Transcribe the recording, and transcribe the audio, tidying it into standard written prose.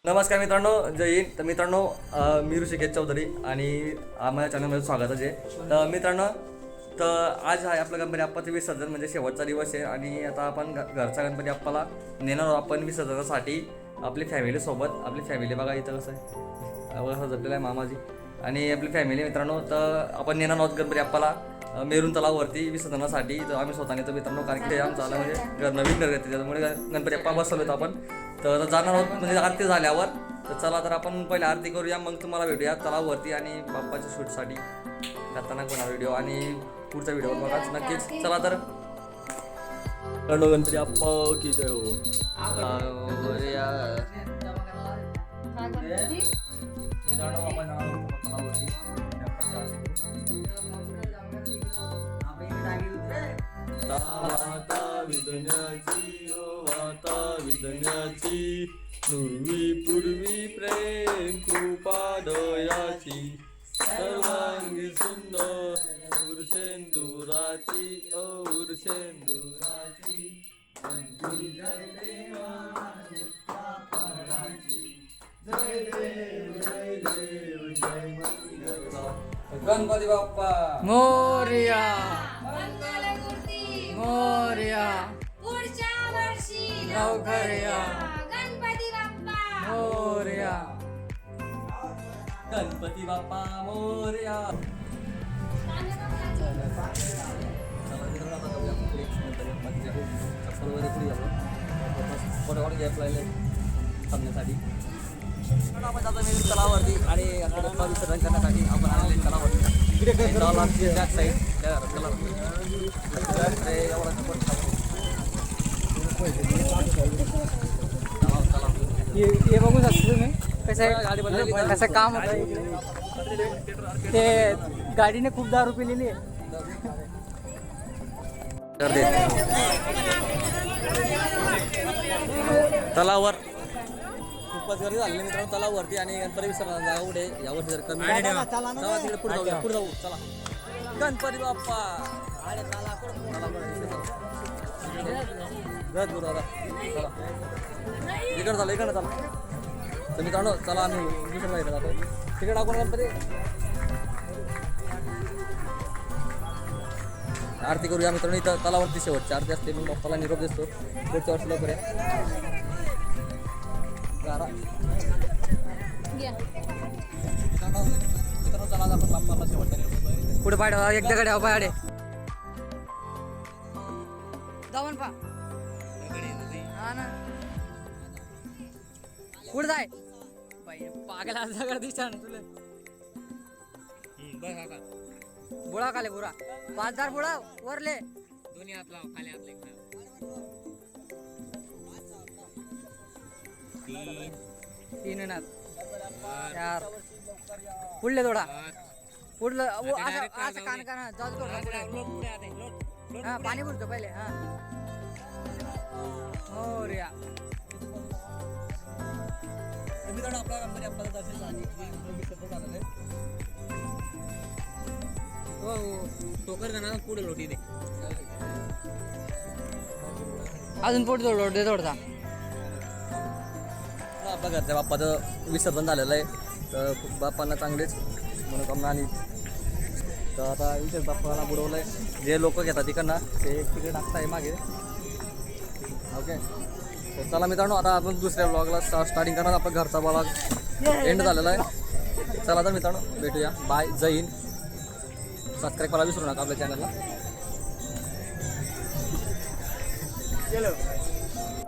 नमस्कार मित्रांनो, जय हिंद. तर मित्रांनो, मी ऋषिकेश चौधरी आणि माझ्या चॅनलमध्ये स्वागतच आहे. तर मित्रांनो, तर आज आहे आपलं गणपती बाप्पाचं विसर्जन, म्हणजे शेवटचा दिवस आहे. आणि आता आपण घरचा गणपती बाप्पाला नेणार आहोत आपण विसर्जनासाठी आपली फॅमिलीसोबत. आपली फॅमिली बघा इथं कसं आहे, कसं जपलेलं आहे मामाजी आणि आपली फॅमिली. मित्रांनो, तर आपण नेणार आहोत गणपती बाप्पाला मेरून तलावरती विसर्जनासाठी. तर आम्ही स्वतः नेतो मित्रांनो, कारण की ते आमचं आलं म्हणजे नवीन घर घेते, त्यामुळे गणपती बाप्पा बसवलेत आपण. तर जाणार आहोत म्हणजे आरती झाल्यावर. तर चला, तर आपण पहिले आरती करूया, मग तुम्हाला भेटूया तलावरती आणि बाप्पाच्या शूटसाठी करताना कोणा व्हिडिओ आणि पुढचा व्हिडिओ बघाच नक्कीच. चला तर, गणपती बाप्पा की जय हो. वाता विधन्याची पूर्वी पूर्वी प्रेम कृपा दयाची सर्वांगी सुंदर उर्सेंदुराची गणपती बाप्पा मोरया मोरया पुढच्या वर्षी लवकर या गणपती बाप्पा मोरया गणपती बाप्पा मोरया. थांबण्यासाठी आपण जातो मी तलावरती आणि बाप्पा विसर्जन करण्यासाठी आपण आलेले तलावरती. बॅक साईड हे बघू शकतो तुम्ही कसं काम होतं. ते गाडीने खूप दारू पिलेली आहे. तलावर खूपच गर्दी झाली मित्रांनो तलावरती. आणि गणपती विसर्जन जागा कुठे यावर्षी जर कमी चला तिकडे पुढे जाऊ चला. गणपती बाप्पा इकडं झालं इकडं झालं. तर मित्रांनो चला, आम्ही विसर्जन इकडे जातो. तिकडे टाकून गणपती आरती करूया मित्रांनो. इथं तलावरती शेवटची आरती असते. मग बाप्पाला निरोप दिसतो. पुढच्या वर्षी लवकर मित्रांनो चला आपण बाप्पाला शेवटचा निरोप पुढे पाड्या एकदा गाड्या पाडे जाऊन पा हा ना पुढे जाय बाई पागला सगळं दिसता ना तुला. बुडा खाले बुरा 5000 बुडा वरले दोन्ही हात लाव खाली हात लाव. तीन ना चार पुढले थोडा पुढलं असं कान कान जाऊ थोडं. हा पाणी भरतो पहिले. हा हो रे मित्रांनो आपला गणपती आपल्याला दर्शन झाले. हो टोकर जाणार पुढे लोटी दे अजून पुढे थोडं दे थोडसा. आपल्या घरच्या बाप्पाचं विसर्जन झालेलं आहे. तर बाप्पांना चांगलेच मनोकामना आली. तर आता इथे बाप्पाला बुडवलं आहे. जे लोक घेतात तिकडनं ते तिकडे टाकताय मागे. ओके, तर चला मित्रांनो, आता आपण दुसऱ्या ब्लॉगला स्टार्टिंग करणार. आपला घरचा ब्लॉग एंड झालेला आहे. चला तर मित्रांनो भेटूया. बाय, जय हिंद. सबस्क्राईब करायला विसरू नका आपल्या चॅनलला.